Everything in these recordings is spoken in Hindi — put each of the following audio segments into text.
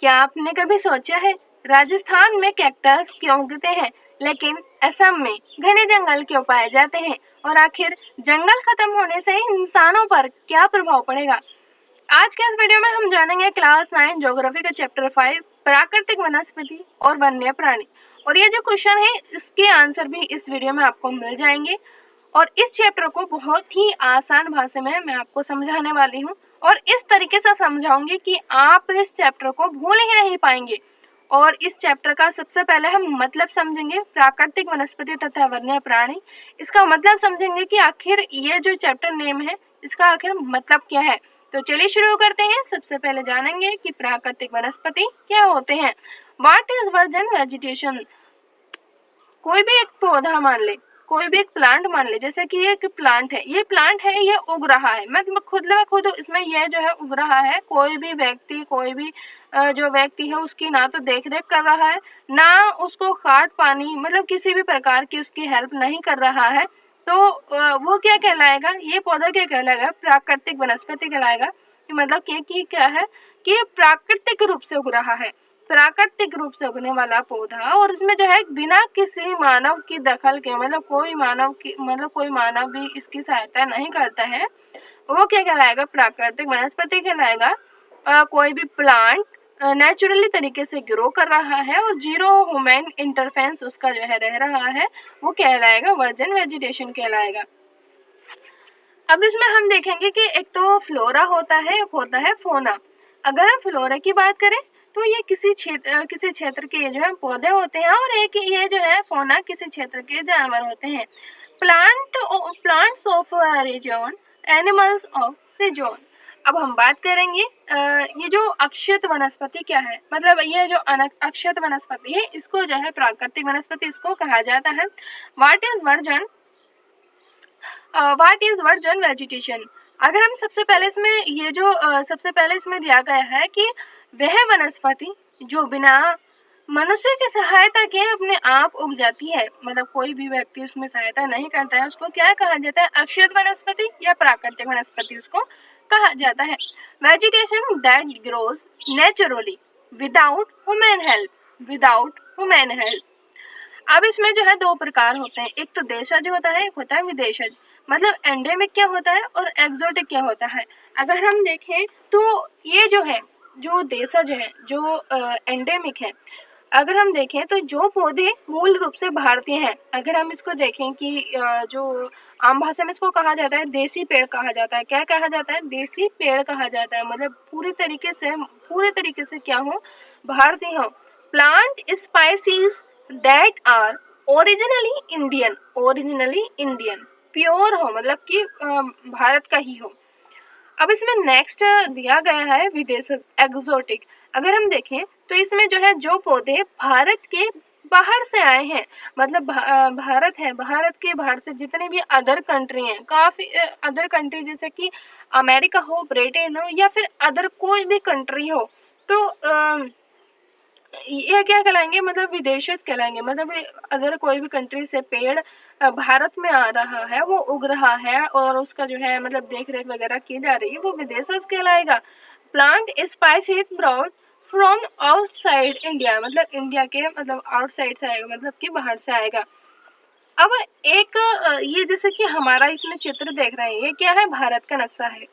क्या आपने कभी सोचा है राजस्थान में कैक्टस क्यों उगते हैं लेकिन असम में घने जंगल क्यों पाए जाते हैं, और आखिर जंगल खत्म होने से इंसानों पर क्या प्रभाव पड़ेगा। आज के इस वीडियो में हम जानेंगे क्लास 9 ज्योग्राफी का चैप्टर 5 प्राकृतिक वनस्पति और वन्य प्राणी। और ये जो क्वेश्चन है इसके आंसर भी इस वीडियो में आपको मिल जाएंगे। और इस चैप्टर को बहुत ही आसान भाषा में मैं आपको समझाने वाली हूँ और इस तरीके से समझाऊंगी कि आप इस चैप्टर को भूल ही नहीं पाएंगे। और इस चैप्टर का सबसे पहले हम मतलब समझेंगे प्राकृतिक वनस्पति तथा वन्य प्राणी। इसका मतलब समझेंगे कि आखिर ये जो चैप्टर नेम है इसका आखिर मतलब क्या है। तो चलिए शुरू करते हैं। सबसे पहले जानेंगे कि प्राकृतिक वनस्पति क्या होते हैं। What is virgin vegetation. कोई भी एक पौधा मान ले, कोई भी एक प्लांट मान ले, जैसे कि ये एक प्लांट है, ये उग रहा है। मैं खुद इसमें ये जो है उग रहा है। कोई भी जो व्यक्ति है उसकी ना तो देख रेख कर रहा है, ना उसको खाद पानी मतलब किसी भी प्रकार की उसकी हेल्प नहीं कर रहा है। तो वो क्या कहलाएगा, ये पौधा क्या कहलाएगा, प्राकृतिक वनस्पति कहलाएगा। मतलब कि क्या है कि प्राकृतिक रूप से उग रहा है, प्राकृतिक रूप से उगने वाला पौधा। और इसमें जो है बिना किसी मानव की दखल के, मतलब कोई मानव भी इसकी सहायता नहीं करता है, वो क्या कहलाएगा, प्राकृतिक वनस्पति कहलाएगा। कोई भी प्लांट नेचुरली तरीके से ग्रो कर रहा है और जीरो ह्यूमन इंटरफेरेंस उसका जो है रह रहा है, वो कहलाएगा वर्जिन वेजिटेशन कहलाएगा। अब इसमें हम देखेंगे कि एक तो फ्लोरा होता है, एक होता है फोना। अगर हम फ्लोरा की बात करें तो ये किसी क्षेत्र के जो है पौधे होते हैं, और एक ये जो है फोना किसी क्षेत्र के जानवर होते हैं। Plants of region, animals of region. अब हम बात करेंगे ये जो अक्षत वनस्पति क्या है, मतलब ये जो अक्षत वनस्पति है इसको जो है प्राकृतिक वनस्पति इसको कहा जाता है। What is virgin vegetation. अगर हम सबसे पहले इसमें दिया गया है कि वह वनस्पति जो बिना मनुष्य की सहायता के अपने आप उग जाती है, मतलब कोई भी व्यक्ति उसमें सहायता नहीं करता है, उसको क्या कहा जाता है, अक्षत वनस्पति या प्राकृतिक वनस्पति उसको कहा जाता है। Vegetation that grows naturally without human help. अब इसमें जो है दो प्रकार होते हैं, एक तो देशज होता है, एक होता है विदेशज। मतलब एंडेमिक क्या होता है और एक्सोटिक क्या होता है। अगर हम देखें तो ये जो है जो देशज है, जो एंडेमिक है, अगर हम देखें तो जो पौधे मूल रूप से भारतीय हैं, अगर हम इसको देखें कि जो आम भाषा में इसको कहा जाता है देसी पेड़ कहा जाता है। क्या कहा जाता है, देसी पेड़ कहा जाता है। मतलब पूरे तरीके से क्या हो, भारतीय हो। Plant species that are originally Indian pure हो, मतलब कि भारत का ही हो। अब इसमें नेक्स्ट दिया गया है विदेश एक्सोटिक। अगर हम देखें तो इसमें जो है जो पौधे भारत के बाहर से आए हैं, मतलब भारत से जितने भी अदर कंट्री हैं, काफ़ी अदर कंट्री जैसे कि अमेरिका हो, ब्रिटेन हो, या फिर अदर कोई भी कंट्री हो, तो ये क्या कहलाएंगे, मतलब विदेशज कहलाएंगे। मतलब अगर कोई भी कंट्री से पेड़ भारत में आ रहा है, वो उग रहा है और उसका जो है मतलब देख रेख वगैरह की जा रही है, वो विदेशज कहलाएगा। Plant spicy broad from outside India, मतलब इंडिया के मतलब आउटसाइड से आएगा, मतलब कि बाहर से आएगा। अब एक ये जैसे कि हमारा इसमें चित्र देख रहे हैं, ये क्या है, भारत का नक्शा है।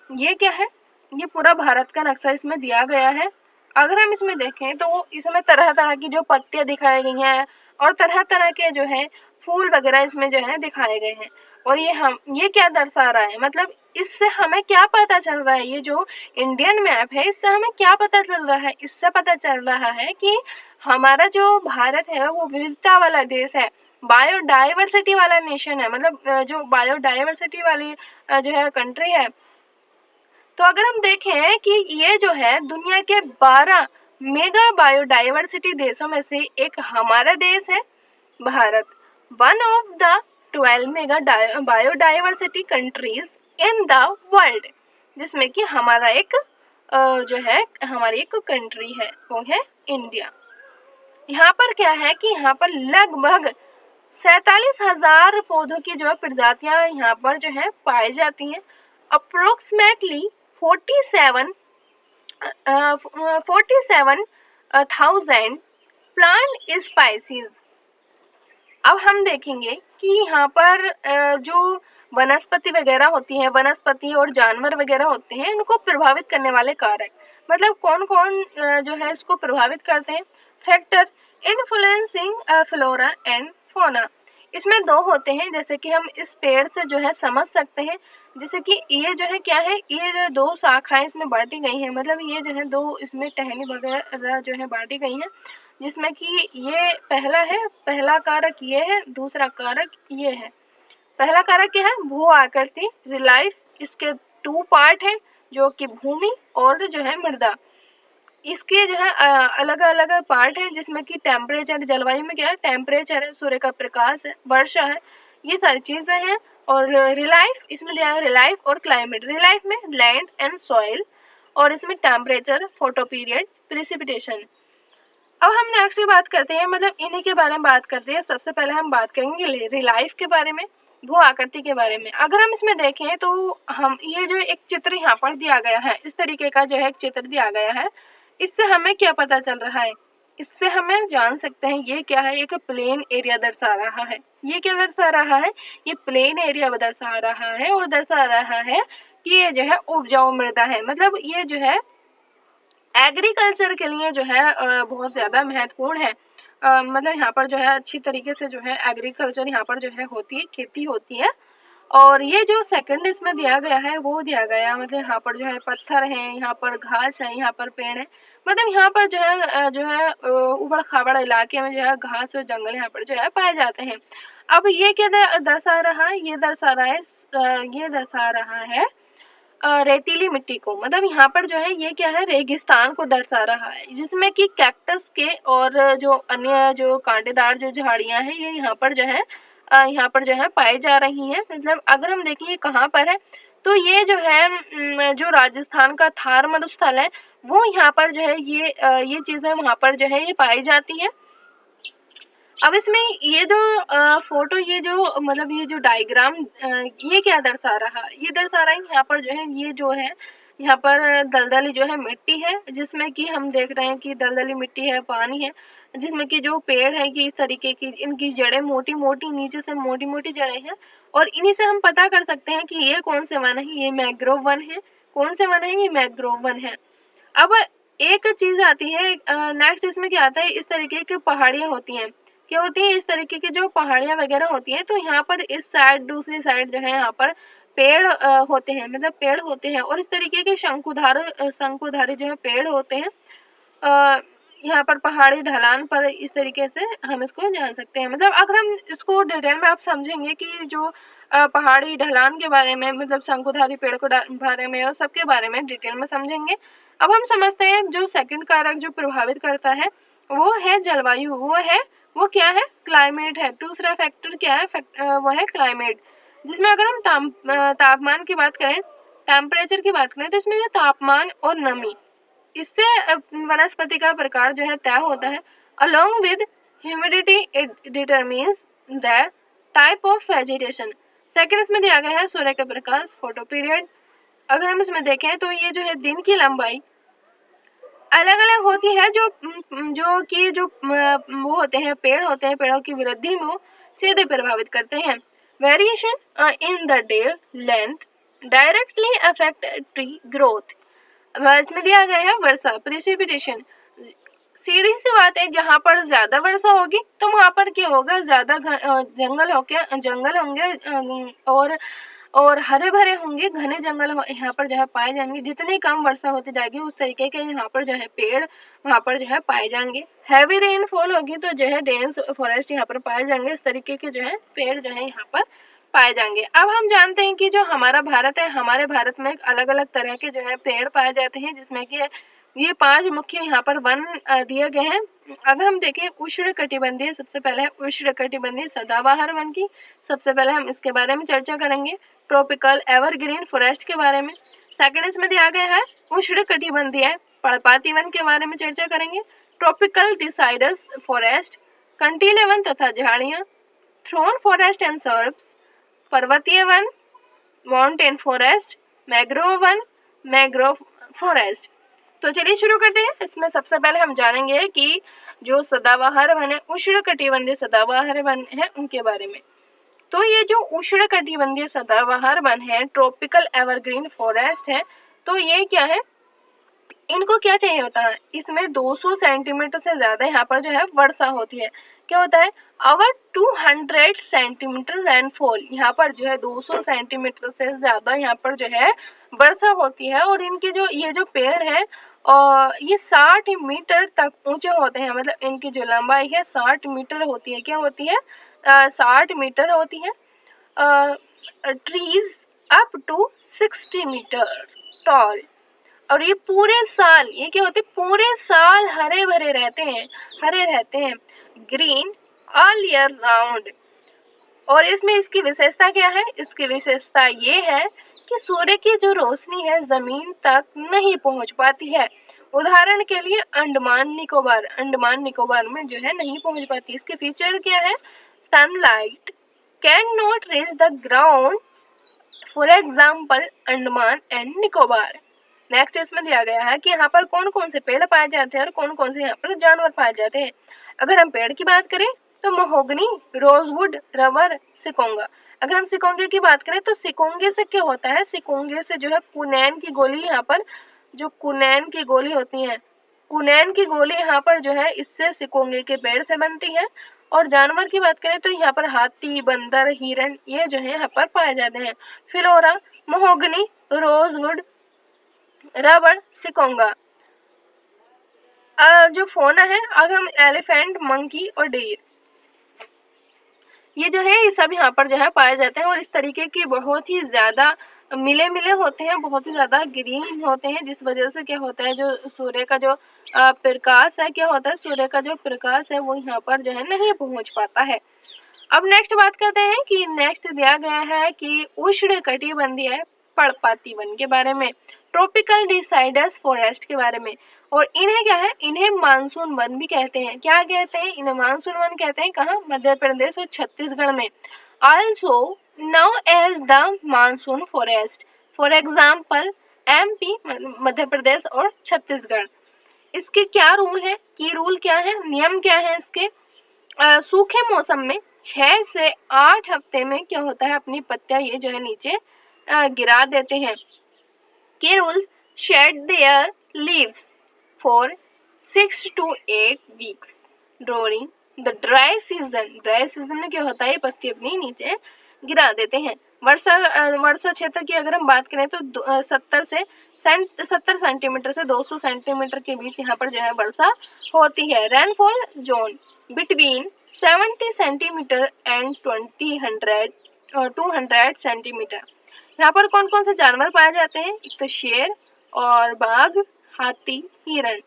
ये क्या है, ये पूरा भारत का नक्शा इसमें दिया गया है। अगर हम इसमें देखें तो इसमें तरह तरह की जो पत्तियां दिखाई गई हैं और तरह तरह के जो है फूल वगैरह इसमें जो है दिखाए गए हैं। और ये क्या दर्शा रहा है, मतलब इससे हमें क्या पता चल रहा है, ये जो इंडियन मैप है इससे हमें क्या पता चल रहा है, इससे पता चल रहा है कि हमारा जो भारत है वो विविधता वाला देश है, बायोडाइवर्सिटी वाला नेशन है, मतलब जो बायोडाइवर्सिटी वाली जो है कंट्री है। तो अगर हम देखें कि ये जो है दुनिया के 12 मेगा बायोडाइवर्सिटी देशों में से एक हमारा देश है Bharat, one of the 12 mega biodiversity countries in the world, जिसमें कि हमारा एक हमारी एक कंट्री है, वो है इंडिया। यहाँ पर क्या है कि यहाँ पर लगभग 47,000 पौधों की जो प्रजातियां यहाँ पर जो है पाई जाती हैं। Approximately 47 47,000 plant species. अब हम देखेंगे कि यहाँ पर जो वनस्पति वगैरह होती हैं, वनस्पति और जानवर वगैरह होते हैं, इनको प्रभावित करने वाले कारक मतलब कौन कौन जो है इसको प्रभावित करते हैं। Factor influencing flora and fauna, इसमें दो होते हैं जैसे कि हम इस पेड़ से जो है समझ सकते हैं। जैसे कि ये जो है क्या है, ये जो दो शाखाएं इसमें बांटी गई हैं, मतलब ये जो है दो इसमें टहनी वगैरह जो है बांटी गई हैं, जिसमें कि ये पहला है, पहला कारक ये है, दूसरा कारक ये है। पहला कारक क्या है, भू आकृति रिलाइफ, इसके 2 पार्ट है जो कि भूमि और जो है मृदा। इसके जो है अलग अलग पार्ट है जिसमें कि टेम्परेचर, जलवायु में क्या है, टेम्परेचर है, सूर्य का प्रकाश है, वर्षा है, ये सारी चीजें हैं। और रिलाइफ इसमें दिया है, रिलाइफ और क्लाइमेट। रिलाइफ में लैंड एंड सॉइल, और इसमें टेम्परेचर, फोटो पीरियड, प्रिसिपिटेशन। अब हम नेक्स्ट बात करते हैं, मतलब इन्हीं के बारे में बात करते हैं। सबसे पहले हम बात करेंगे रिलाइफ के बारे में, भू आकृति के बारे में। अगर हम इसमें देखें तो हम ये जो एक चित्र यहाँ पर दिया गया है, इस तरीके का जो है एक चित्र दिया गया है, इससे हमें क्या पता चल रहा है, इससे हमें जान सकते हैं ये क्या है, एक प्लेन एरिया दर्शा रहा है। ये क्या दर्शा रहा है, ये प्लेन एरिया दर्शा रहा है, और दर्शा रहा है कि ये जो है उपजाऊ मृदा है, मतलब ये जो है एग्रीकल्चर के लिए जो है बहुत ज़्यादा महत्वपूर्ण है। मतलब यहाँ पर जो है अच्छी तरीके से जो है एग्रीकल्चर यहाँ पर जो है होती है, खेती होती है। और ये जो सेकंड इसमें दिया गया है वो दिया गया, मतलब यहाँ पर जो है पत्थर हैं, यहाँ पर घास है, यहाँ पर पेड़ है, मतलब यहाँ पर जो है उबड़ खाबड़ इलाके में जो है घास और जंगल यहाँ पर जो है पाए जाते हैं। अब ये क्या दर्शा रहा है, ये दर्शा रहा है ये दर्शा रहा है रेतीली मिट्टी को, मतलब यहाँ पर जो है ये क्या है, रेगिस्तान को दर्शा रहा है, जिसमें कि कैक्टस के और जो अन्य जो कांटेदार जो झाड़ियाँ हैं ये यहाँ पर जो है पाई जा रही हैं। मतलब अगर हम देखें ये कहाँ पर है, तो ये जो है जो राजस्थान का थार मरुस्थल है, वो यहाँ पर जो है ये चीज़ें वहाँ पर जो है ये पाई जाती हैं। अब इसमें ये जो फोटो, ये जो मतलब ये जो डायग्राम ये क्या दर्शा रहा, ये दर्शा रहा है यहाँ पर जो है, ये जो है यहाँ पर दलदली जो है मिट्टी है, जिसमें कि हम देख रहे हैं कि दलदली मिट्टी है, पानी है, जिसमें कि जो पेड़ है कि इस तरीके की इनकी जड़ें मोटी मोटी, नीचे से मोटी मोटी जड़ें हैं, और इन्हीं से हम पता कर सकते हैं कि ये कौन से वन है, ये मैंग्रोव वन है। कौन से वन है, ये मैंग्रोव वन है। अब एक चीज आती है नेक्स्ट, इसमें क्या आता है, इस तरीके की पहाड़ियाँ होती हैं, क्या होती है, इस तरीके की जो पहाड़ियाँ वगैरह होती हैं, तो यहाँ पर इस साइड दूसरी साइड जो है यहाँ पर पेड़ होते हैं, मतलब पेड़ होते हैं, और इस तरीके के शंकुधारी जो है पेड़ होते हैं यहाँ पर पहाड़ी ढलान पर। इस तरीके से हम इसको जान सकते हैं। मतलब अगर हम इसको डिटेल में आप समझेंगे कि जो पहाड़ी ढलान के बारे में, मतलब शंकुधारी पेड़ को बारे में और सबके बारे में डिटेल में समझेंगे। अब हम समझते हैं जो सेकंड कारक जो प्रभावित करता है वो है जलवायु, वो क्या है, क्लाइमेट है। दूसरा फैक्टर क्या है, वो है क्लाइमेट, जिसमें अगर हम तापमान की बात करें, टेम्परेचर की बात करें, तो इसमें जो तापमान और नमी, इससे वनस्पति का प्रकार जो है तय होता है। Along with humidity it determines the type of vegetation. Second इसमें दिया गया है सूर्य का प्रकाश, फोटो पीरियड। अगर हम इसमें देखें तो ये जो है दिन की लंबाई अलग अलग होती है, जो वो होते हैं, पेड़ होते हैं, पेड़ों की वृद्धि में वो सीधे प्रभावित करते हैं। Variation in the day length directly affect tree growth. इसमें दिया गया है वर्षा, प्रेसिपिटेशन। सीधी सी बात है, जहाँ पर ज्यादा वर्षा होगी तो वहाँ पर क्या होगा, ज्यादा जंगल होंगे और हरे भरे होंगे, घने जंगल यहाँ पर जो है पाए जाएंगे। जितनी कम वर्षा होती जाएगी उस तरीके के यहाँ पर जो है पेड़ वहाँ पर जो है पाए जाएंगे। हैवी रेनफॉल होगी तो जो है डेंस फॉरेस्ट यहाँ पर पाए जाएंगे। इस तरीके के जो है पेड़ जो है यहाँ पर पाए जाएंगे। अब हम जानते हैं कि जो हमारा भारत है, हमारे भारत में अलग अलग तरह के जो है पेड़ पाए जाते हैं, जिसमें कि ये 5 मुख्य यहाँ पर वन दिए गए हैं। अगर हम देखें उष्ण कटिबंधीय, सबसे पहले है उष्ण कटिबंधीय सदाबहार वन की, सबसे पहले हम इसके बारे में चर्चा करेंगे। ट्रॉपिकल एवरग्रीन फॉरेस्ट के बारे में। सेकंड इसमें दिया गया है उष्ण कटिबंधीय पर्णपाती वन के बारे में चर्चा करेंगे। ट्रॉपिकल डिसाइडस फॉरेस्ट, कंटीले वन तथा झाड़ियाँ, थ्रोन फॉरेस्ट एंड सर्ब्स, पर्वतीय one, mountain forest, mangrove one, mangrove forest. तो चलिए शुरू करते हैं। इसमें सबसे पहले हम जानेंगे कि जो सदाबहार वन है, उष्णकटिबंधीय सदाबहार वन है, उनके बारे में। तो ये जो उष्णकटिबंधीय सदाबहार वन है, ट्रॉपिकल एवरग्रीन फॉरेस्ट है, तो ये क्या है, इनको क्या चाहिए होता है, इसमें 200 सेंटीमीटर से ज्यादा यहाँ पर जो है वर्षा होती है। क्या होता है, अवर 200 सेंटीमीटर रेनफॉल, यहाँ पर जो है 200 सेंटीमीटर से ज्यादा यहाँ पर जो है वर्षा होती है। और इनके जो ये जो पेड़ है और ये 60 मीटर तक ऊंचे होते हैं, मतलब इनकी जो लंबाई है 60 मीटर होती है। क्या होती है, 60 मीटर होती है। Trees up to 60 metre tall. और ये पूरे साल, ये क्या होते हैं, पूरे साल हरे भरे रहते हैं, हरे रहते हैं, ग्रीन ऑल ईयर राउंड। और इसमें इसकी विशेषता क्या है, इसकी विशेषता ये है कि सूर्य की जो रोशनी है जमीन तक नहीं पहुंच पाती है। उदाहरण के लिए अंडमान निकोबार में जो है नहीं पहुंच पाती। इसके फीचर क्या है, sunlight can not reach the ground, for example Andaman and Nicobar. Next इसमें दिया गया है कि यहाँ पर कौन कौन से पेड़ पाए जाते हैं और कौन कौन से यहाँ पर जानवर पाए जाते हैं। अगर हम पेड़ की बात करें तो महोगनी, रोजवुड, रबर, सिकोंगा। अगर हम सिकोंगे की बात करें तो सिकोंगे से क्या होता है, सिकोंगे से जो है कुनैन की गोली, यहाँ पर जो कुनैन की गोली होती है, कुनैन की गोली यहाँ पर जो है इससे सिकोंगे के पेड़ से बनती है। और जानवर की बात करें तो यहाँ पर हाथी, बंदर, हिरण, ये जो है यहाँ पर पाए जाते हैं। फिलोरा, महोगनी, रोजवुड, रबर, सिकोंगा। जो फोना है, अगर हम एलिफेंट, मंकी और डेयर, ये जो है ये सब यहाँ पर जो है पाए जाते हैं। और इस तरीके के बहुत ही ज्यादा मिले होते हैं, बहुत ही ज्यादा ग्रीन होते हैं, जिस वजह से क्या होता है, जो सूर्य का जो प्रकाश है, क्या होता है, सूर्य का जो प्रकाश है वो यहाँ पर जो है नहीं पहुंच पाता है। अब नेक्स्ट बात करते हैं कि नेक्स्ट दिया गया है कि उष्णकटिबंधीय पर्णपाती वन के बारे में, ट्रॉपिकल डिसाइडस फॉरेस्ट के बारे में। और इन्हें क्या है, इन्हें मानसून वन भी कहते हैं। क्या कहते हैं, इन्हें मानसून वन कहते हैं। कहाँ, मध्य प्रदेश और छत्तीसगढ़ में। Also now as the monsoon forest, for example MP, Madhya Pradesh और छत्तीसगढ़। इसके क्या रूल है, की रूल क्या है, नियम क्या है इसके। सूखे मौसम में 6 से 8 हफ्ते में क्या होता है, अपनी पत्तियां ये जो है नीचे गिरा देते हैं। के rules, shade there leaves for 6 to 8 weeks during the dry season में क्या होता है, पत्ती अपनी नीचे गिरा देते हैं। वर्षा क्षेत्र की अगर हम बात करें तो 70 सेंटीमीटर से 200 सेंटीमीटर के बीच यहाँ पर जो है वर्षा होती है। Rainfall zone between 70 centimetre and 200 centimetre. यहाँ पर कौन कौन से जानवर पाए जाते हैं, एक तो शेर और बाघ, हाथी, हिरण,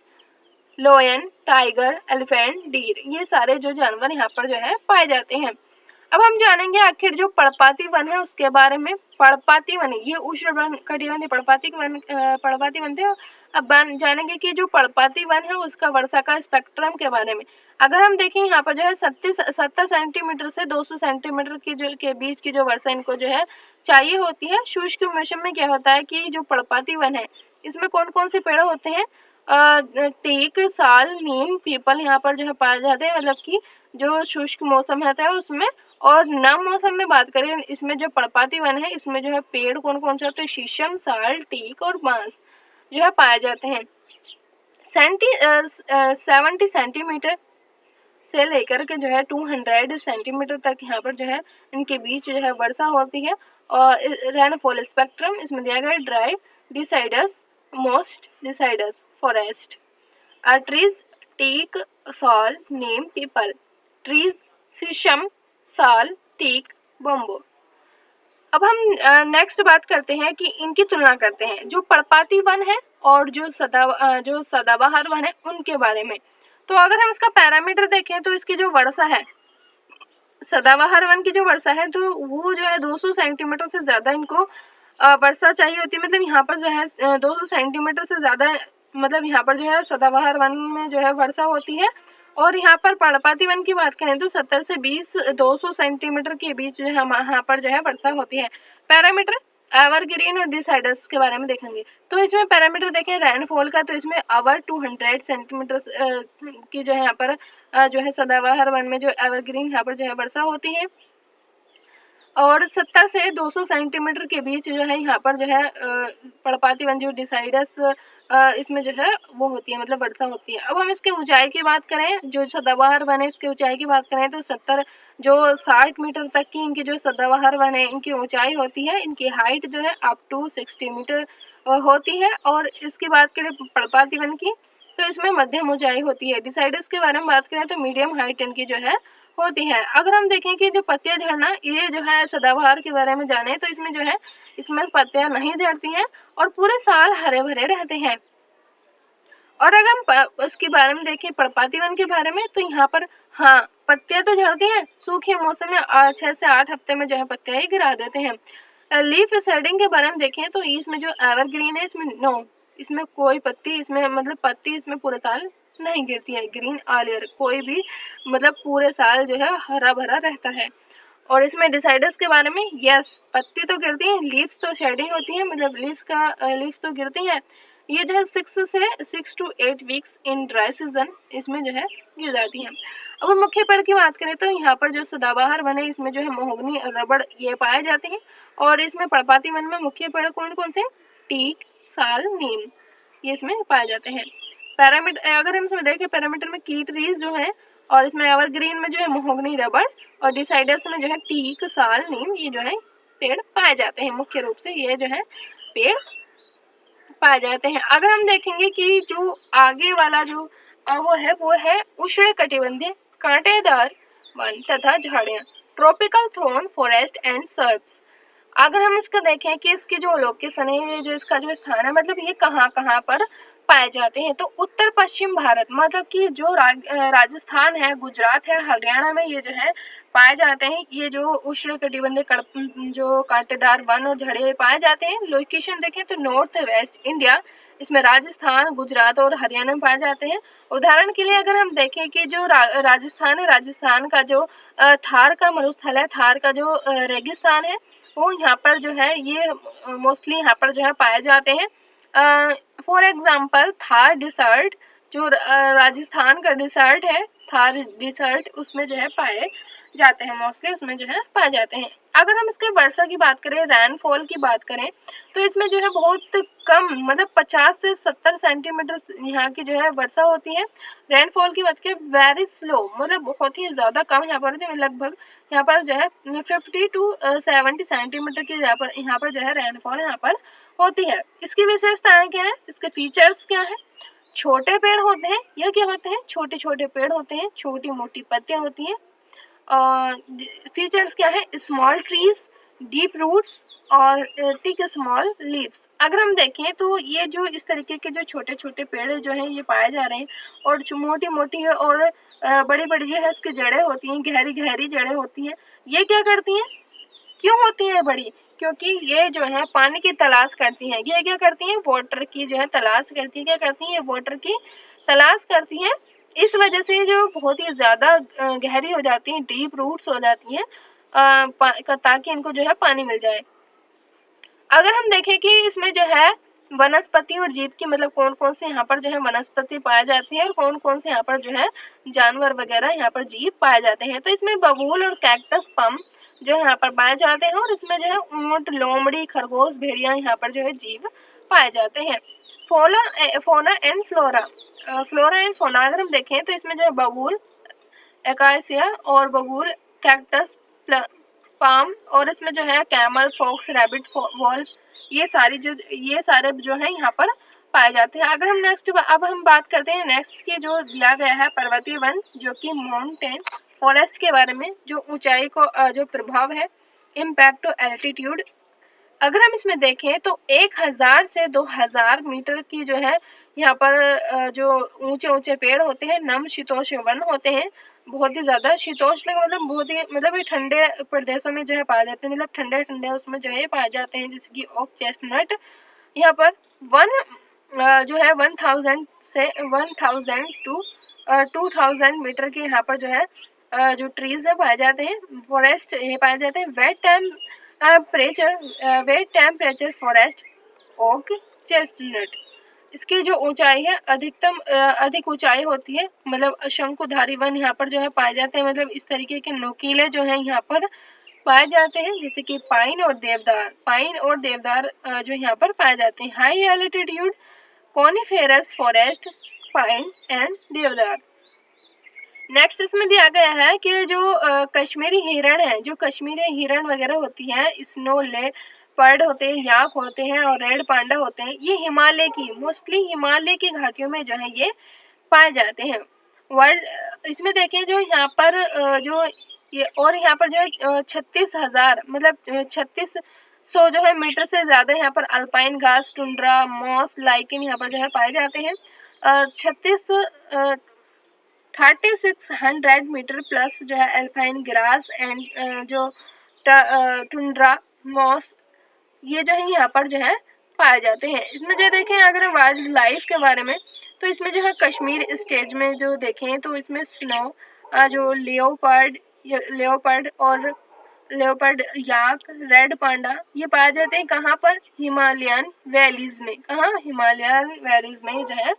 लोयन, टाइगर, एलिफेंट, डीर, ये सारे जो जानवर यहाँ पर जो है पाए जाते हैं। अब हम जानेंगे आखिर जो पर्णपाती वन है उसके बारे में। पर्णपाती वन, ये उष्णकटिबंधीय पर्णपाती वन थे। अब जानेंगे कि जो पर्णपाती वन है उसका वर्षा का स्पेक्ट्रम के बारे में। अगर हम देखें यहाँ पर जो है 70 सेंटीमीटर से 200 सेंटीमीटर की जो के बीच की जो वर्षा इनको जो है चाहिए होती है। शुष्क मौसम में क्या होता है कि जो पर्णपाती वन है इसमें कौन कौन से पेड़ होते हैं, टीक, साल, नीम, पीपल यहाँ पर जो है पाए जाते हैं, मतलब कि जो शुष्क मौसम रहता है उसमें। और नम मौसम में बात करें इसमें जो पर्णपाती वन है इसमें जो है पेड़ कौन कौन से होते हैं, शीशम, साल, टीक और बांस जो है पाए जाते हैं। 70 सेंटीमीटर से लेकर के जो है 200 सेंटीमीटर तक यहाँ पर जो है इनके बीच जो है वर्षा होती है। और रेनफॉल स्पेक्ट्रम इसमें दिया गया dry deciduous, moist deciduous forest, trees, teak, sal, neem, people, trees, शीशम, साल, टीक, बम्बो। अब हम नेक्स्ट बात करते हैं कि इनकी तुलना करते हैं जो पर्णपाती वन है और जो सदाबहार वन है उनके बारे में। तो अगर हम इसका पैरामीटर देखें तो इसकी जो वर्षा है, सदाबहार वन की जो वर्षा है तो वो जो है 200 सेंटीमीटर से ज़्यादा इनको वर्षा चाहिए होती है। मतलब यहाँ पर जो है 200 सेंटीमीटर से ज़्यादा, मतलब यहाँ पर जो है सदाबहार वन में जो है वर्षा होती है। और यहाँ पर पर्णपाती वन की बात करें तो 70 से 200 सेंटीमीटर के बीच जो है यहाँ पर जो है वर्षा होती है। पैरामीटर एवरग्रीन और डिसाइडर्स के बारे में देखेंगे। तो इसमें पैरामीटर देखें रेनफॉल का, तो इसमें आवर 200 सेंटीमीटर की जो है यहाँ पर जो है सदाबहार वन में जो एवरग्रीन यहाँ पर जो है वर्षा होती है, और 70 से 200 सेंटीमीटर के बीच जो है यहाँ पर जो है पर्णपाती वन जो डिसाइडस इसमें जो है वो होती है, मतलब वर्षा होती है। अब हम इसके ऊंचाई की बात करें, जो सदाबहार वन है इसकी ऊंचाई की बात करें तो 60 मीटर तक की इनकी जो सदाबहार वन है इनकी ऊंचाई होती है। इनकी हाइट जो है अप टू 60 मीटर होती है। और इसकी बात करें पर्णपाती वन की, तो इसमें मध्यम ऊंचाई होती है। डिसाइडस के बारे में बात करें तो मीडियम हाइट इनकी जो है होती है। अगर हम देखें कि जो पत्तियां झड़ना, ये जो है सदाबहार के बारे में जाने, तो इसमें जो है इसमें पत्तियां नहीं झड़ती हैं और पूरे साल हरे भरे रहते हैं। और अगर हम उसके बारे में देखें पर्णपाती वन के बारे में, तो यहाँ पर हाँ पत्तियां तो झड़ती हैं, सूखे मौसम में 6 से 8 हफ्ते में जो है पत्तियां ही गिरा देते हैं। लीफ शेडिंग के बारे में देखें तो इसमें जो एवरग्रीन है इसमें इसमें कोई पत्ती, इसमें मतलब पत्ती इसमें पूरे साल नहीं गिरती है। ग्रीन ऑल ईयर, कोई भी मतलब पूरे साल जो है हरा भरा रहता है। और इसमें डिसाइडर्स के बारे में, यस पत्ती तो गिरती हैं, लीव्स तो शेडिंग होती है, मतलब लीव्स तो गिरती हैं। ये जो है 6 to 8 weeks in dry season इसमें जो है गिर जाती हैं। अब हम मुख्य पेड़ की बात करें तो यहाँ पर जो सदाबहार वन है इसमें जो है महोगनी और रबड़ ये पाए जाते हैं। और इसमें पर्णपाती वन में मुख्य पेड़ कौन कौन से, टीक, साल, नीम, ये इसमें पाए जाते हैं। पैरामीटर अगर हम इसमें देखें पैरामीटर में की ट्रीज जो है, और इसमें एवरग्रीन में जो है महोगनी, रबड़, और डिसाइडर्स में जो है टीक, साल, नीम, ये जो है पेड़ पाए जाते हैं। मुख्य रूप से ये जो है पेड़ पाए जाते हैं। अगर हम देखेंगे कि जो आगे वाला जो वो है उष्णकटिबंधीय कांटेदार वन तथा झाड़ियाँ, tropical thorn forest and shrubs. अगर हम इसका देखें कि इसकी जो लोकेशन है, ये जो इसका जो स्थान है, मतलब ये कहाँ कहाँ पर पाए जाते हैं, तो उत्तर पश्चिम भारत, मतलब कि जो राजस्थान है, गुजरात है, हरियाणा में ये जो है पाए जाते हैं। ये जो उष्णकटिबंधीय जो कांटेदार वन और झड़े पाए जाते हैं। लोकेशन देखें तो नॉर्थ वेस्ट इंडिया, इसमें राजस्थान, गुजरात और हरियाणा में पाए जाते हैं। उदाहरण के लिए अगर हम देखें कि जो राजस्थान है, राजस्थान का जो थार का मरुस्थल है, थार का जो रेगिस्तान है, वो यहाँ पर जो है ये मोस्टली यहाँ पर जो है पाए जाते हैं। फॉर एग्जाम्पल थार डिसर्ट, जो राजस्थान का डिसर्ट है, थार डिसर्ट, उसमें जो है पाए जाते हैं, मोस्टली उसमें जो है पाए जाते हैं। अगर हम इसके वर्षा की बात करें, रेनफॉल की बात करें, तो इसमें जो है बहुत कम, मतलब 50 से 70 सेंटीमीटर यहाँ की जो है वर्षा होती है। रेनफॉल की बात करें वेरी स्लो, मतलब बहुत ही ज़्यादा कम यहाँ पर, लगभग यहाँ पर जो है 50 to 70 सेंटीमीटर की यहाँ पर जो है रेनफॉल यहाँ पर होती है। इसकी विशेषताएं क्या है, इसके फीचर्स क्या है, छोटे पेड़ होते हैं, यह क्या होते हैं, छोटे छोटे पेड़ होते हैं, छोटी मोटी पत्तियां होती हैं। फीचर्स क्या है, स्मॉल ट्रीज, डीप रूट्स और थिक स्मॉल लीव्स। अगर हम देखें तो ये जो इस तरीके के जो छोटे छोटे पेड़ जो हैं ये पाए जा रहे हैं, और मोटी मोटी और बड़ी बड़ी जो है इसकी जड़ें होती हैं, गहरी गहरी जड़ें होती हैं। ये क्या करती हैं, क्यों होती है बड़ी, क्योंकि ये जो है पानी की तलाश करती हैं। ये क्या करती हैं, वाटर की जो है तलाश करती है, क्या करती हैं, ये वाटर की तलाश करती हैं। इस वजह से जो बहुत ही ज़्यादा गहरी हो जाती हैं, डीप रूट्स हो जाती हैं, ताकि इनको जो है पानी मिल जाए। अगर हम देखें कि इसमें जो है वनस्पति और जीव की, मतलब कौन कौन से यहाँ पर जो है वनस्पति पाए जाती है और कौन कौन से यहाँ पर जो है जानवर वगैरह यहाँ पर जीव पाए जाते हैं, तो इसमें बबूल और कैक्टस पम जो यहाँ पर पाए जाते हैं, और इसमें जो है ऊंट, लोमड़ी, खरगोश, भेड़िया यहाँ पर जो है जीव पाए जाते हैं। फोना and flora, flora and fauna अगर हम देखें तो इसमें जो है बबूल, एकासिया और बबूल, कैक्टस, पाम, और इसमें जो है कैमल, फॉक्स, रैबिट, वॉल्फ, ये सारे जो है यहाँ पर पाए जाते हैं। अगर हम अब हम बात करते हैं नेक्स्ट की, जो दिया गया है पर्वतीय वन जो कि माउंटेन फॉरेस्ट के बारे में, जो ऊंचाई को जो प्रभाव है, इम्पैक्ट टू एल्टीट्यूड। अगर हम इसमें देखें तो 1000 से 2000 मीटर की जो है यहाँ पर जो ऊंचे ऊंचे पेड़ होते हैं, नम शीतोष्ण वन होते हैं, बहुत ही ज़्यादा शीतोष्ण मतलब बहुत ही, मतलब ये ठंडे प्रदेशों में जो है पाए जाते हैं, मतलब ठंडे ठंडे उसमें जो है पाए जाते हैं, जैसे कि ओक, चेस्टनट। यहाँ पर जो है 1000 से 1000 to 2000 मीटर के यहाँ पर जो है जो ट्रीज है पाए जाते हैं, फॉरेस्ट ये पाए जाते हैं। Wet and wet temperature forest oak chestnut. इसकी जो ऊंचाई है अधिक ऊंचाई होती है, मतलब शंकुधारी वन यहाँ पर जो है पाए जाते हैं, मतलब इस तरीके के नुकीले जो है यहाँ पर पाए जाते हैं, जैसे कि पाइन और देवदार जो यहाँ पर पाए जाते हैं। High altitude coniferous forest, pine and देवदार। नेक्स्ट इसमें दिया गया है कि जो कश्मीरी हिरण है, जो कश्मीरी हिरण वगैरह होती है, स्नो लेपर्ड होते हैं, याक होते हैं और रेड पांडा होते हैं, ये मोस्टली हिमालय की घाटियों में जो है ये पाए जाते हैं। वर्ल्ड इसमें देखें जो यहाँ पर जो ये और यहाँ पर जो है 36,000 मतलब 3600 जो है मीटर से ज़्यादा यहाँ पर अल्पाइन घास, टुंड्रा, मॉस, लाइकेन यहाँ पर जो है पाए जाते हैं। 3600 मीटर प्लस जो है अल्पाइन ग्रास एंड जो टुंड्रा, मॉस, ये जो है यहाँ पर जो है पाए जाते हैं। इसमें जो देखें अगर वाइल्ड लाइफ के बारे में, तो इसमें जो है कश्मीर स्टेज में जो देखें तो इसमें स्नो जो लेओपर्ड और याक, रेड पांडा ये पाए जाते हैं। कहाँ पर? हिमालयन वैलीज में। हिमालयन वैलीज में जो है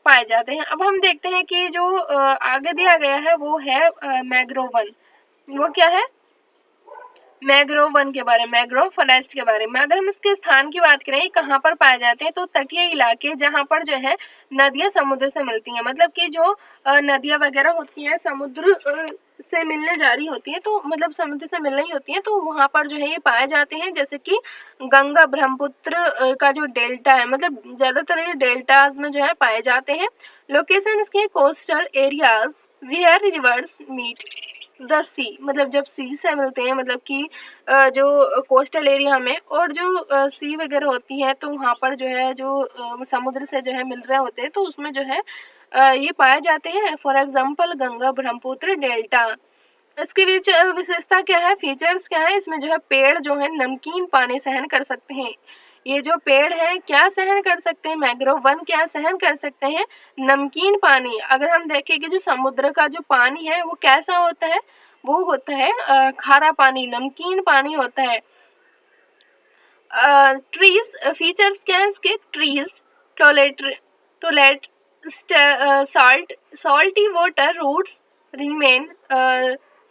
पाए जाते हैं। अब हम देखते हैं कि जो आगे दिया गया है वो है मैंग्रोव वन। वो क्या है? मैंग्रोव वन के बारे में, मैंग्रोव फॉरेस्ट के बारे में। अगर हम इसके स्थान की बात करें कहाँ पर पाए जाते हैं, तो तटीय इलाके जहाँ पर जो है नदियाँ समुद्र से मिलती हैं, मतलब कि जो नदियाँ वगैरह होती हैं समुद्र से मिलने जा रही होती हैं, तो मतलब समुद्र से मिल रही होती हैं, तो वहाँ पर जो है ये पाए जाते हैं। जैसे कि गंगा ब्रह्मपुत्र का जो डेल्टा है, मतलब ज़्यादातर ये डेल्टाज में जो है पाए जाते हैं। लोकेशन इसके coastal areas where rivers meet the sea, मतलब जब सी से मिलते हैं, मतलब कि जो कोस्टल एरिया में और जो सी वगैरह होती है, तो वहाँ पर जो है जो समुद्र से जो है मिल रहे होते हैं, तो उसमें जो है ये पाए जाते हैं। For example Ganga Brahmaputra delta. इसकी विशेषता क्या है, फीचर्स क्या है? इसमें जो है पेड़ जो है नमकीन पानी सहन कर सकते हैं। ये जो पेड़ है क्या सहन कर सकते हैं? मैंग्रोव वन क्या सहन कर सकते हैं? नमकीन पानी। अगर हम देखें कि जो समुद्र का जो पानी है वो कैसा होता है, वो होता है खारा पानी, नमकीन पानी होता है। ट्रीज फीचर्स क्या है इसके? Trees toilet salty water roots remain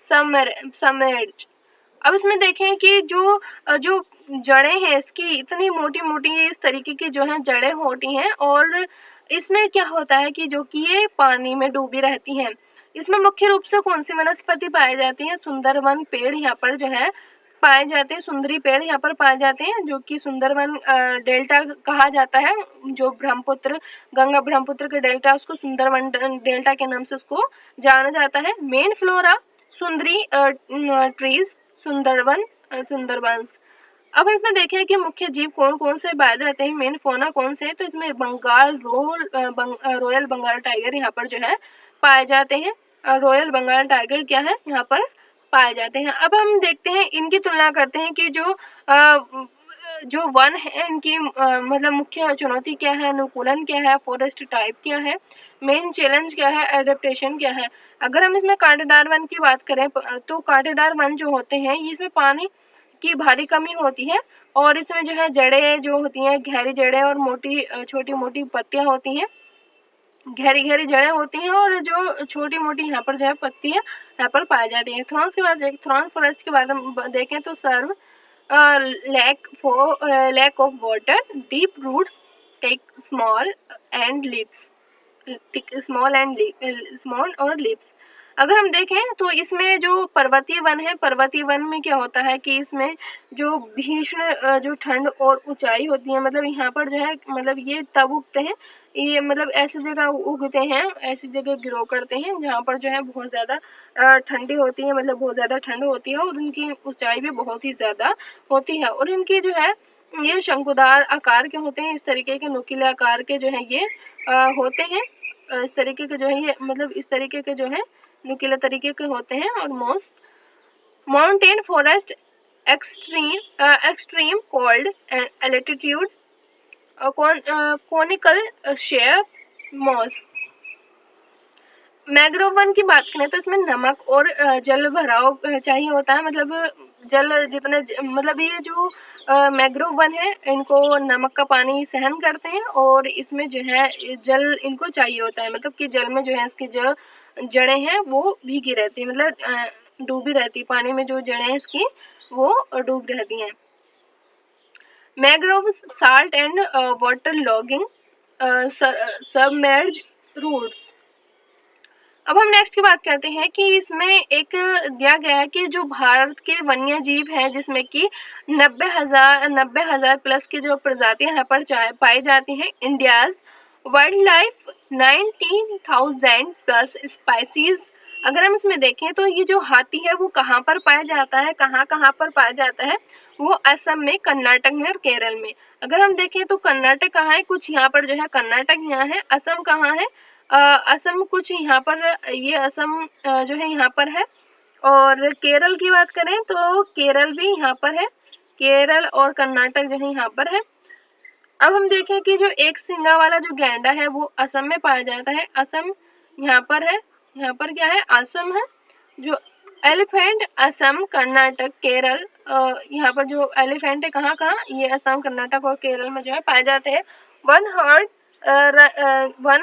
submerged। अब इसमें देखें कि जो जड़ें हैं इसकी इतनी मोटी मोटी इस तरीके की जो है जड़ें होती हैं, और इसमें क्या होता है कि जो कि ये पानी में डूबी रहती हैं। इसमें मुख्य रूप से कौन सी वनस्पति पाई जाती है? सुंदरवन पेड़ यहाँ पर जो है पाए जाते हैं, सुंदरी पेड़ यहाँ पर पाए जाते हैं, जो कि सुंदरवन डेल्टा कहा जाता है। जो गंगा ब्रह्मपुत्र के डेल्टा, उसको सुंदरवन डेल्टा के नाम से उसको जाना जाता है। मेन फ्लोरा सुंदरी ट्रीज, सुंदरबंस। अब इसमें देखें कि मुख्य जीव कौन कौन से पाए जाते हैं, मेन फोना कौन से है, तो इसमें रॉयल बंगाल टाइगर यहाँ पर जो है पाए जाते हैं। रॉयल बंगाल टाइगर क्या है यहाँ पर पाए जाते हैं। अब हम देखते हैं, इनकी तुलना करते हैं कि जो वन है इनकी मतलब मुख्य चुनौती क्या है, अनुकूलन क्या है, फॉरेस्ट टाइप क्या है, मेन चैलेंज क्या है, एडेप्टेशन क्या है। अगर हम इसमें कांटेदार वन की बात करें तो कांटेदार वन जो होते हैं इसमें पानी की भारी कमी होती है, और इसमें जो है जड़ें जो होती हैं गहरी जड़ें और मोटी छोटी मोटी पत्तियां होती हैं, गहरी गहरी जड़ें होती हैं, और जो छोटी मोटी यहाँ पर जो है पत्तियां यहाँ पर पाई जाती हैं। थ्रॉन्स के बाद थ्रॉन फॉरेस्ट के बारे में देखें तो serve lack of water, deep roots, take small और लीव्स। अगर हम देखें तो इसमें जो पर्वतीय वन है, पर्वतीय वन में क्या होता है कि इसमें जो भीषण जो ठंड और ऊंचाई होती है, मतलब यहाँ पर जो है मतलब ये तब उगते हैं, ये मतलब ऐसी जगह उगते हैं, ऐसी जगह ग्रो करते हैं जहाँ पर जो है बहुत ज़्यादा ठंडी होती है, मतलब बहुत ज़्यादा ठंड होती है, और उनकी ऊंचाई भी बहुत ही ज़्यादा होती है, और इनकी जो है ये शंकुधार आकार के होते हैं, इस तरीके के नुकीले आकार के जो है ये होते हैं, इस तरीके के जो है ये मतलब इस तरीके के जो है नुकीले तरीके के होते हैं। और mountain forest extreme cold altitude conical share moss. Mangrove वन की बात करें तो इसमें नमक और जल भराव चाहिए होता है, मतलब जल जितने मतलब ये जो मैंग्रोव वन है इनको नमक का पानी सहन करते हैं और इसमें जो है जल इनको चाहिए होता है, मतलब कि जल में जो है इसकी जो जड़ें हैं वो भीगी रहती है, मतलब डूबी रहती है पानी में, जो जड़ें हैं इसकी वो डूब रहती हैं। Mangrove salt and water logging submerge roots. अब हम नेक्स्ट की बात करते हैं कि इसमें एक दिया गया है कि जो भारत के वन्य जीव हैं जिसमें कि 90,000 प्लस की जो प्रजातियां यहाँ पर पाई जाती हैं। India's wild life 19,000 plus species. अगर हम इसमें देखें तो ये जो हाथी है वो कहाँ पर पाया जाता है, कहाँ कहाँ पर पाया जाता है, वो असम में, कर्नाटक में और केरल में। अगर हम देखें तो कर्नाटक कहाँ है, कुछ यहाँ पर जो है कर्नाटक यहाँ है। असम कहाँ है, असम कुछ यहाँ पर, ये असम जो है यहाँ पर है। और केरल की बात करें तो केरल भी यहाँ पर है, केरल और कर्नाटक जो है यहाँ पर है। अब हम देखें कि जो एक सिंगा वाला जो गैंडा है वो असम में पाया जाता है, असम यहाँ पर है, यहाँ पर क्या है, असम है। जो एलिफेंट असम, कर्नाटक, केरल, यहाँ पर जो एलिफेंट है कहाँ कहाँ, ये असम, कर्नाटक और केरल में जो है पाए जाते हैं। वन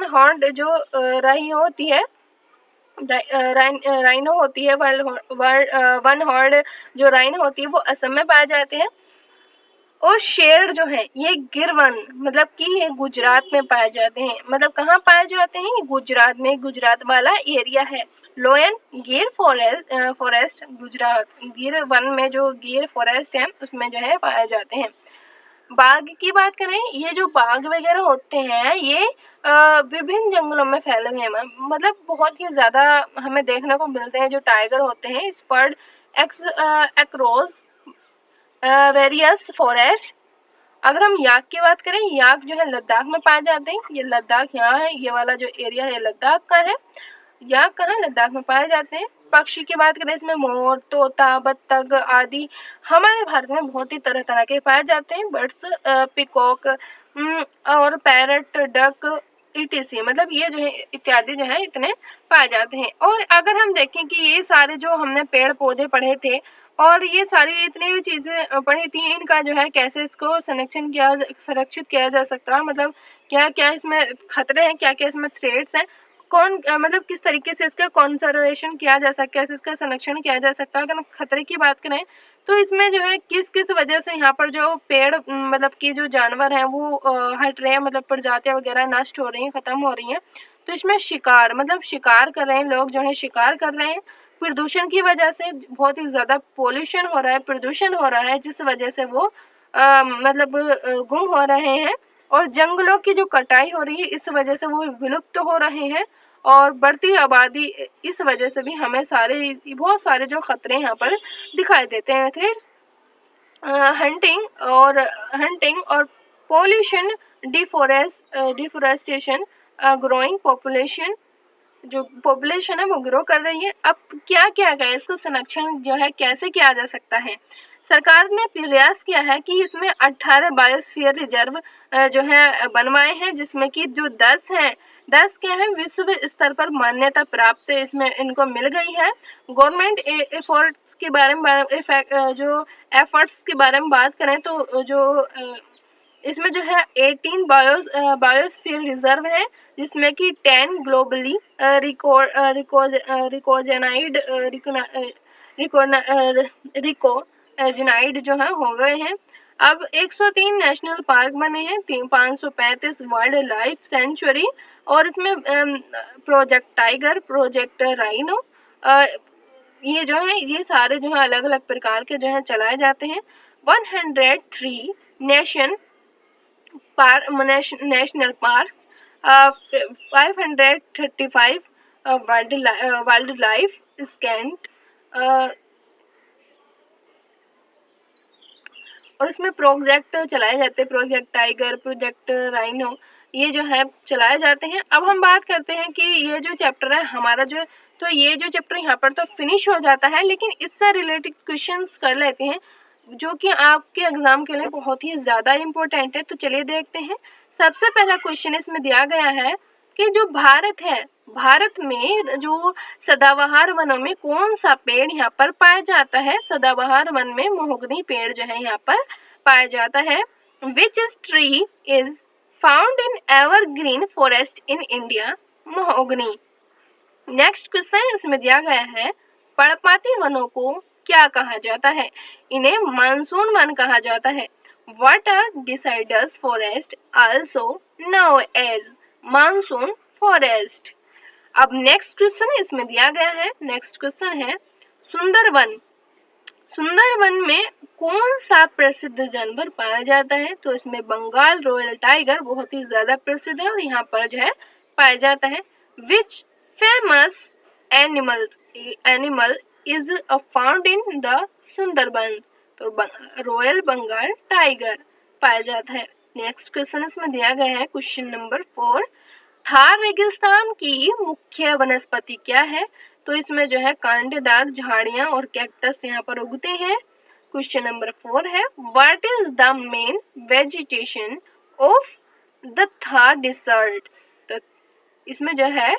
हॉर्न जो रही होती है, राइनो होती है, वन हॉर्न जो राइनो होती है वो असम में पाए जाते हैं। और शेर जो है ये गिरवन, मतलब कि ये गुजरात में पाए जाते हैं। मतलब कहाँ पाए जाते हैं, गुजरात में, गुजरात वाला एरिया है। लोयन गिर फॉरेस्ट गुजरात, गिर वन में जो गिर फॉरेस्ट है उसमें जो है पाए जाते हैं। बाघ की बात करें, ये जो बाघ वगैरह होते हैं ये विभिन्न जंगलों में फैले हुए हैं, मतलब बहुत ही ज़्यादा हमें देखने को मिलते हैं। जो टाइगर होते हैं स्पर्ड एक्रोस वेरियस फॉरेस्ट। अगर हम याक की बात करें, याक जो है लद्दाख में पाए जाते हैं। ये लद्दाख यहाँ है, ये वाला जो एरिया है लद्दाख का है। याक कहाँ, लद्दाख में पाए जाते हैं। पक्षी की बात करें, इसमें मोर, तोता, बत्तख आदि हमारे भारत में बहुत ही तरह तरह के पाए जाते हैं। बर्ड्स, पिकॉक और पैरट, डक, ईटीसी, मतलब ये जो है इत्यादि जो है इतने पाए जाते हैं। और अगर हम देखें कि ये सारे जो हमने पेड़ पौधे पढ़े थे और ये सारी इतनी भी चीज़ें पढ़ी थी, इनका जो है कैसे इसको संरक्षित किया जा सकता है, मतलब क्या क्या इसमें खतरे हैं, क्या क्या इसमें थ्रेट्स हैं, मतलब किस तरीके से इसका कंजर्वेशन किया जा सकता है, इसका संरक्षण किया जा सकता है। अगर हम खतरे की बात करें तो इसमें जो है किस किस वजह से यहाँ पर जो पेड़, मतलब कि जो जानवर हैं वो हट रहे हैं, मतलब प्रजातियाँ वगैरह नष्ट हो रही हैं, ख़त्म हो रही हैं। तो इसमें शिकार, मतलब शिकार कर रहे हैं लोग, जो है शिकार कर रहे हैं। प्रदूषण की वजह से बहुत ही ज़्यादा पोल्यूशन हो रहा है, प्रदूषण हो रहा है, जिस वजह से वो मतलब गुम हो रहे हैं। और जंगलों की जो कटाई हो रही है इस वजह से वो विलुप्त हो रहे हैं। और बढ़ती आबादी, इस वजह से भी हमें बहुत सारे जो खतरे यहाँ पर दिखाई देते हैं। थ्रेट्स हंटिंग और पोल्यूशन, डिफोरेस्टेशन, ग्रोइंग पॉपुलेशन, जो पॉपुलेशन है वो ग्रो कर रही है। अब क्या किया गया, इसको संरक्षण जो है कैसे किया जा सकता है। सरकार ने प्रयास किया है कि इसमें 18 बायोस्फीयर रिजर्व जो है बनवाए हैं, जिसमें कि जो 10 क्या है विश्व स्तर पर मान्यता प्राप्त इसमें इनको मिल गई है। गवर्नमेंट एफर्ट्स के बारे में जो एफर्ट्स के बारे में बात करें तो जो इसमें जो है 18 बायोस्फीयर रिजर्व है, जिसमें कि 10 ग्लोबली रिकोजेनाइड जो है हो गए हैं। अब 103 नेशनल पार्क बने हैं, 535 वाइल्ड लाइफ सेंचुरी, और इसमें प्रोजेक्ट टाइगर, प्रोजेक्ट राइनो, ये जो है ये सारे जो है अलग अलग प्रकार के जो है चलाए जाते हैं। 103 national park, 535 wild life scanned, और इसमें प्रोजेक्ट चलाए जाते हैं, प्रोजेक्ट टाइगर, प्रोजेक्ट राइनो, ये जो है चलाए जाते हैं। अब हम बात करते हैं कि ये जो चैप्टर है हमारा जो, तो ये जो चैप्टर यहाँ पर तो फिनिश हो जाता है, लेकिन इससे रिलेटेड क्वेश्चंस कर लेते हैं जो कि आपके एग्जाम के लिए बहुत ही ज़्यादा इम्पोर्टेंट है। तो चलिए देखते हैं। सबसे पहला क्वेश्चन इसमें दिया गया है कि जो भारत है, भारत में जो सदाबहार वनों में कौन सा पेड़ यहाँ पर पाया जाता है? सदाबहार वन में महोगनी पेड़ जो है यहाँ पर पाया जाता है। Which tree is found in evergreen forest in India? Mahogany. Next question इसमें दिया गया है, पर्णपाती वनों को क्या कहा जाता है? इन्हें मानसून वन कहा जाता है। What are deciduous forest also known as monsoon forest. अब नेक्स्ट क्वेश्चन इसमें दिया गया है, नेक्स्ट क्वेश्चन है सुंदरवन। सुंदरवन में कौन सा प्रसिद्ध जानवर पाया जाता है? तो इसमें बंगाल रॉयल टाइगर बहुत ही ज्यादा प्रसिद्ध है और यहाँ पर जो है पाया जाता है। Which famous animal is found in the Sundarban? तो रॉयल बंगाल टाइगर पाया जाता है। नेक्स्ट क्वेश्चन इसमें दिया गया है क्वेश्चन नंबर 4, थार रेगिस्तान की मुख्य वनस्पति क्या है? तो इसमें जो है कांटेदार झाड़ियां और कैक्टस यहाँ पर उगते हैं। क्वेश्चन नंबर 4 है, what is the main vegetation of the Thar desert? तो इसमें जो है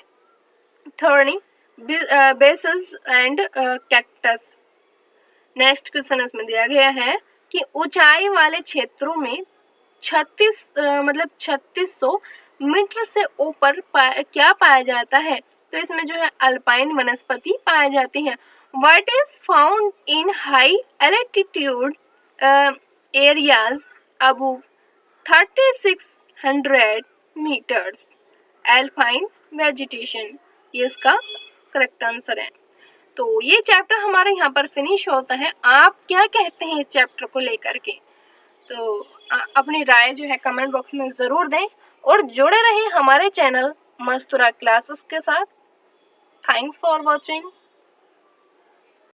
thorny bushes and cactus. Next question इसमें दिया गया है कि ऊंचाई वाले क्षेत्रों में 3600 मीटर से ऊपर क्या पाया जाता है? तो इसमें जो है अल्पाइन वनस्पति पाए जाती हैं। What is found in high altitude areas above 3600 metres? Alpine vegetation, ये इसका करेक्ट आंसर है। तो ये चैप्टर हमारे यहाँ पर फिनिश होता है। आप क्या कहते हैं इस चैप्टर को लेकर के? तो अपनी राय जो है कमेंट बॉक्स में ज़रूर दें और जुड़े रहें हमारे चैनल मस्तूरा क्लासेस के साथ। Thanks for watching.